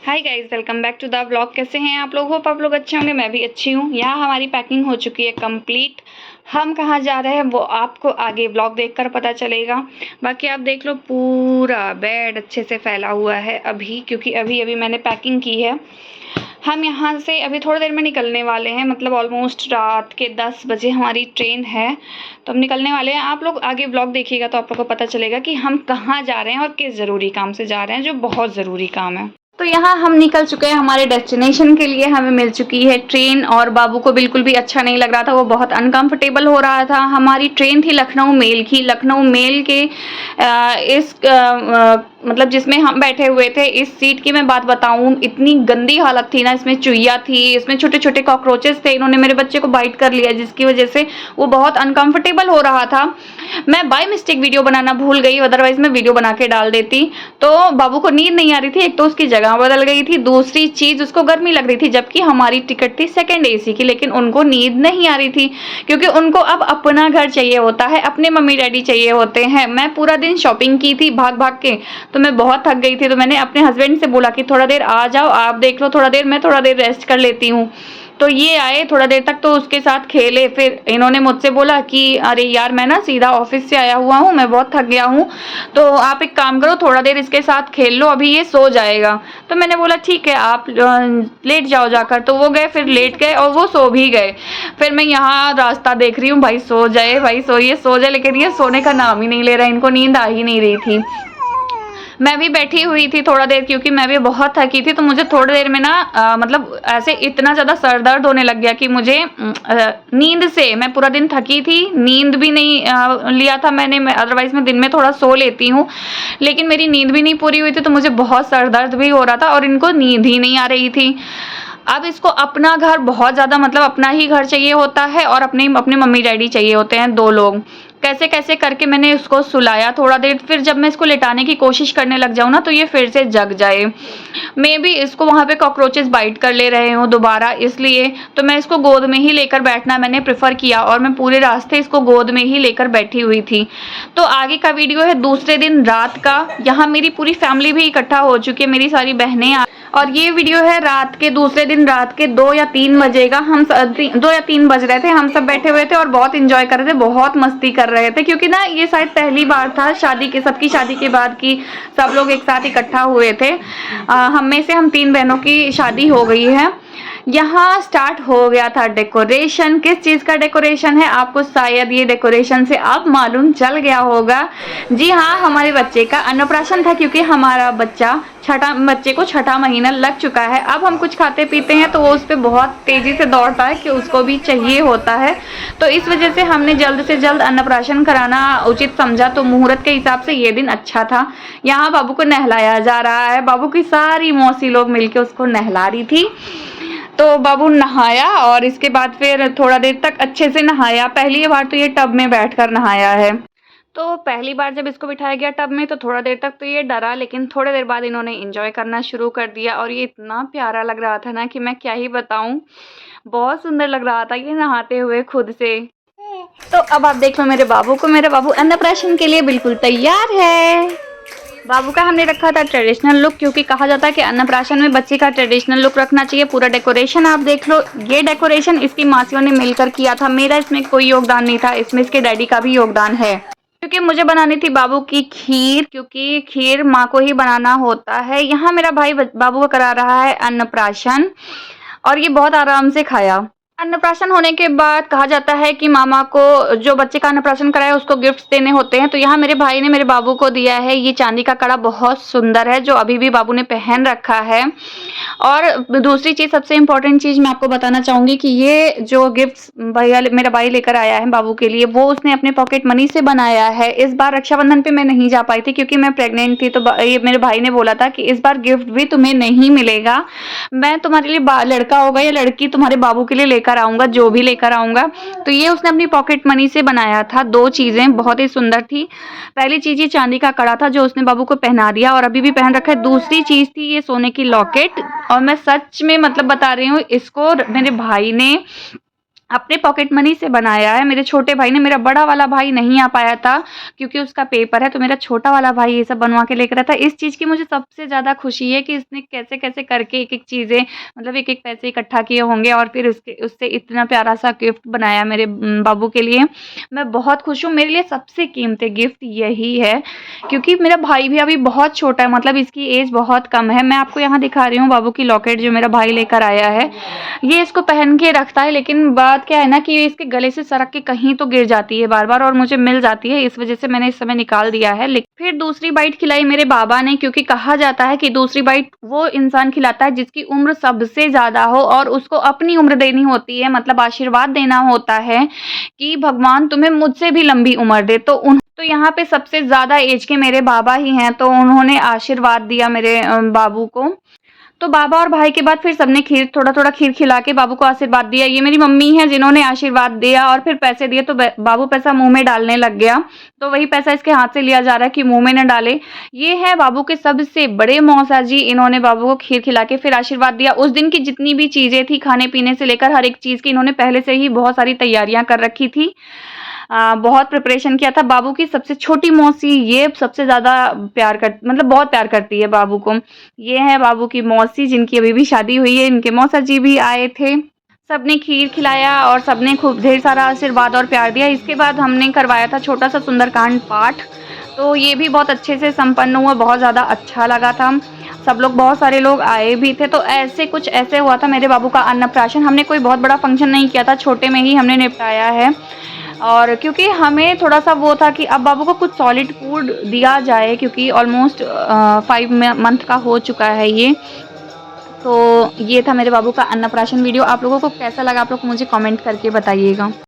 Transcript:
Hi guys, welcome back to the vlog. कैसे हैं आप लोग? होप आप लोग अच्छे होंगे। मैं भी अच्छी हूँ। यहाँ हमारी पैकिंग हो चुकी है कंप्लीट। हम कहाँ जा रहे हैं वो आपको आगे व्लॉग देखकर पता चलेगा। बाकी आप देख लो, पूरा बेड अच्छे से फैला हुआ है अभी, क्योंकि अभी अभी मैंने पैकिंग की है। हम यहाँ से अभी थोड़ी देर में निकलने वाले हैं, मतलब ऑलमोस्ट रात के 10 बजे हमारी ट्रेन है, तो हम निकलने वाले हैं। आप लोग आगे व्लॉग देखिएगा तो आप लोग को पता चलेगा कि हम कहाँ जा रहे हैं और किस ज़रूरी काम से जा रहे हैं, जो बहुत ज़रूरी काम है। तो यहाँ हम निकल चुके हैं हमारे डेस्टिनेशन के लिए। हमें मिल चुकी है ट्रेन और बाबू को बिल्कुल भी अच्छा नहीं लग रहा था, वो बहुत अनकंफर्टेबल हो रहा था। हमारी ट्रेन थी लखनऊ मेल की। लखनऊ मेल के मतलब जिसमें हम बैठे हुए थे, इस सीट की मैं बात बताऊं, इतनी गंदी हालत थी ना। इसमें चुईया थी, इसमें छोटे छोटे कॉकरोचेस थे। इन्होंने मेरे बच्चे को बाइट कर लिया, जिसकी वजह से वो बहुत अनकंफर्टेबल हो रहा था। मैं बाय मिस्टेक वीडियो बनाना भूल गई, अदरवाइज मैं वीडियो बना के डाल देती। तो बाबू को नींद नहीं आ रही थी, एक तो उसकी जगह बदल गई थी, दूसरी चीज उसको गर्मी लग रही थी, जबकि हमारी टिकट थी सेकंड एसी की। लेकिन उनको नींद नहीं आ रही थी, क्योंकि उनको अब अपना घर चाहिए होता है, अपने मम्मी डैडी चाहिए होते हैं। मैं पूरा दिन शॉपिंग की थी भाग भाग के, तो मैं बहुत थक गई थी। तो मैंने अपने हस्बैंड से बोला कि थोड़ा देर आ जाओ, आप देख लो थोड़ा देर, मैं थोड़ा देर रेस्ट कर लेती हूँ। तो ये आए थोड़ा देर तक, तो उसके साथ खेले। फिर इन्होंने मुझसे बोला कि अरे यार, मैं ना सीधा ऑफिस से आया हुआ हूँ, मैं बहुत थक गया हूँ, तो आप एक काम करो, थोड़ा देर इसके साथ खेल लो, अभी ये सो जाएगा। तो मैंने बोला ठीक है, आप लेट जाओ जाकर। तो वो गए, फिर लेट गए और वो सो भी गए। फिर मैं यहाँ रास्ता देख रही हूँ, भाई सो जाए, भाई सोइए, सो जाए, लेकिन ये सोने का नाम ही नहीं ले रहा, इनको नींद आ ही नहीं रही थी। मैं भी बैठी हुई थी थोड़ा देर, क्योंकि मैं भी बहुत थकी थी। तो मुझे थोड़ी देर में ना मतलब ऐसे इतना ज़्यादा सर दर्द होने लग गया कि मुझे नींद से, मैं पूरा दिन थकी थी, नींद भी नहीं लिया था मैंने। अदरवाइज़ मैं दिन में थोड़ा सो लेती हूँ, लेकिन मेरी नींद भी नहीं पूरी हुई थी, तो मुझे बहुत सर दर्द भी हो रहा था और इनको नींद ही नहीं आ रही थी। अब इसको अपना घर बहुत ज़्यादा, मतलब अपना ही घर चाहिए होता है, और अपने मम्मी डैडी चाहिए होते हैं, दो लोग। कैसे कैसे करके मैंने उसको सुलाया थोड़ा देर। फिर जब मैं इसको लेटाने की कोशिश करने लग जाऊँ ना, तो ये फिर से जग जाए। मे बी इसको वहाँ पे कॉकरोचेस बाइट कर ले रहे हो दोबारा, इसलिए तो मैं इसको गोद में ही लेकर बैठना मैंने प्रेफर किया, और मैं पूरे रास्ते इसको गोद में ही लेकर बैठी हुई थी। तो आगे का वीडियो है दूसरे दिन रात का। यहाँ मेरी पूरी फैमिली भी इकट्ठा हो चुकी है, मेरी सारी बहनें। और ये वीडियो है रात के, दूसरे दिन रात के 2 या 3 बजेगा। हम 2 या 3 बज रहे थे, हम सब बैठे हुए थे और बहुत इंजॉय कर रहे थे, बहुत मस्ती कर रहे थे, क्योंकि ना ये शायद पहली बार था शादी के, सबकी शादी के बाद की सब लोग एक साथ इकट्ठा हुए थे। हम में से हम 3 बहनों की शादी हो गई है। यहाँ स्टार्ट हो गया था डेकोरेशन। किस चीज़ का डेकोरेशन है आपको शायद ये डेकोरेशन से अब मालूम चल गया होगा। जी हाँ, हमारे बच्चे का अन्नप्राशन था, क्योंकि हमारा बच्चे को छठा महीना लग चुका है। अब हम कुछ खाते पीते हैं तो वो उस पर बहुत तेज़ी से दौड़ता है कि उसको भी चाहिए होता है। तो इस वजह से हमने जल्द से जल्द अन्नप्राशन कराना उचित समझा। तो मुहूर्त के हिसाब से ये दिन अच्छा था। यहाँ बाबू को नहलाया जा रहा है। बाबू की सारी मौसी लोग मिलके उसको नहला रही थी। तो बाबू नहाया और इसके बाद फिर थोड़ा देर तक अच्छे से नहाया। पहली बार तो ये टब में बैठकर नहाया है। तो पहली बार जब इसको बिठाया गया टब में, तो थोड़ा देर तक तो ये डरा, लेकिन थोड़ी देर बाद इन्होंने एंजॉय करना शुरू कर दिया। और ये इतना प्यारा लग रहा था ना कि मैं क्या ही बताऊं, बहुत सुंदर लग रहा था ये नहाते हुए खुद से। तो अब आप देख लो मेरे बाबू को। मेरा बाबू अन्नप्राशन के लिए बिल्कुल तैयार है। बाबू का हमने रखा था ट्रेडिशनल लुक, क्योंकि कहा जाता है कि अन्नप्राशन में बच्चे का ट्रेडिशनल लुक रखना चाहिए। पूरा डेकोरेशन आप देख लो। ये डेकोरेशन इसकी मासियों ने मिलकर किया था, मेरा इसमें कोई योगदान नहीं था, इसमें इसके डैडी का भी योगदान है। क्योंकि मुझे बनानी थी बाबू की खीर, क्योंकि खीर माँ को ही बनाना होता है। यहाँ मेरा भाई बाबू को करा रहा है अन्नप्राशन, और ये बहुत आराम से खाया। अन्नप्राशन होने के बाद कहा जाता है कि मामा को, जो बच्चे का अन्नप्राशन कराया, उसको गिफ्ट्स देने होते हैं। तो यहाँ मेरे भाई ने मेरे बाबू को दिया है ये चांदी का कड़ा, बहुत सुंदर है, जो अभी भी बाबू ने पहन रखा है। और दूसरी चीज़, सबसे इम्पोर्टेंट चीज़ मैं आपको बताना चाहूँगी कि ये जो गिफ्ट्स भैया मेरा भाई लेकर आया है बाबू के लिए, वो उसने अपने पॉकेट मनी से बनाया है। इस बार रक्षाबंधन पे मैं नहीं जा पाई थी, क्योंकि मैं प्रेग्नेंट थी। तो ये मेरे भाई ने बोला था कि इस बार गिफ्ट भी तुम्हें नहीं मिलेगा, मैं तुम्हारे लिए लड़का होगा या लड़की तुम्हारे बाबू के लिए लेकर आऊंगा, जो भी लेकर आऊंगा। तो ये उसने अपनी पॉकेट मनी से बनाया था। 2 चीजें बहुत ही सुंदर थी। पहली चीज ये चांदी का कड़ा था, जो उसने बाबू को पहना दिया और अभी भी पहन रखा है। दूसरी चीज थी ये सोने की लॉकेट, और मैं सच में मतलब बता रही हूँ, इसको मेरे भाई ने अपने पॉकेट मनी से बनाया है। मेरे छोटे भाई ने, मेरा बड़ा वाला भाई नहीं आ पाया था क्योंकि उसका पेपर है, तो मेरा छोटा वाला भाई ये सब बनवा के लेकर आया था। इस चीज़ की मुझे सबसे ज़्यादा खुशी है कि इसने कैसे-कैसे करके एक-एक चीज़ें, मतलब एक-एक पैसे इकट्ठा किए होंगे और फिर उसके उससे इतना प्यारा-सा गिफ्ट बनाया मेरे बाबू के लिए। मैं बहुत खुश हूँ, मेरे लिए सबसे कीमती गिफ्ट यही है क्योंकि मेरा भाई भी अभी बहुत छोटा है, मतलब इसकी एज बहुत कम है। मैं आपको यहाँ दिखा रही हूँ बाबू की लॉकेट जो मेरा भाई लेकर आया है। ये इसको पहन के रखता है, लेकिन बात क्या है ना कि ये इसके गले से सरक के कहीं तो गिर जाती है बार-बार और मुझे मिल जाती है, इस वज़ह से मैंने इस समय निकाल दिया है। फिर दूसरी बाइट खिलाई मेरे बाबा ने, क्योंकि कहा जाता है कि दूसरी बाइट वो इंसान खिलाता है जिसकी उम्र सबसे ज़्यादा हो और उसको अपनी उम्र देनी होती है, मतलब आशीर्वाद देना होता है कि भगवान तुम्हें मुझसे भी लंबी उम्र दे। तो यहाँ पे सबसे ज़्यादा एज के मेरे बाबा ही हैं, तो उन्होंने आशीर्वाद दिया मेरे बाबू को। तो बाबा और भाई के बाद फिर सबने खीर, थोड़ा-थोड़ा खीर खिला के बाबू को आशीर्वाद दिया। ये मेरी मम्मी हैं जिन्होंने आशीर्वाद दिया और फिर पैसे दिए, तो बाबू पैसा मुँह में डालने लग गया। तो वही पैसा इसके हाथ से लिया जा रहा है कि मुँह में ना डाले। ये है बाबू के सबसे बड़े मौसा जी, इन्होंने बाबू को खीर खिला के फिर आशीर्वाद दिया। उस दिन की जितनी भी चीज़ें थी, खाने-पीने से लेकर हर एक चीज़ की, इन्होंने पहले से ही बहुत सारी तैयारियाँ कर रखी थी। बहुत प्रिपरेशन किया था। बाबू की सबसे छोटी मौसी, ये सबसे ज़्यादा प्यार कर, मतलब बहुत प्यार करती है बाबू को। ये है बाबू की मौसी जिनकी अभी भी शादी हुई है, इनके मौसा जी भी आए थे। सबने खीर खिलाया और सबने खूब ढेर सारा आशीर्वाद और प्यार दिया। इसके बाद हमने करवाया था छोटा-सा सुंदरकांड पाठ, तो ये भी बहुत अच्छे से संपन्न हुआ, बहुत ज़्यादा अच्छा लगा था। सब लोग, बहुत सारे लोग आए भी थे, तो ऐसे हुआ था मेरे बाबू का अन्नप्राशन। हमने कोई बहुत बड़ा फंक्शन नहीं किया था, छोटे में ही हमने निपटाया है। और क्योंकि हमें थोड़ा-सा वो था कि अब बाबू को कुछ सॉलिड फूड दिया जाए, क्योंकि ऑलमोस्ट 5 मंथ का हो चुका है ये। तो ये था मेरे बाबू का अन्नप्राशन वीडियो। आप लोगों को कैसा लगा, आप लोग मुझे कमेंट करके बताइएगा।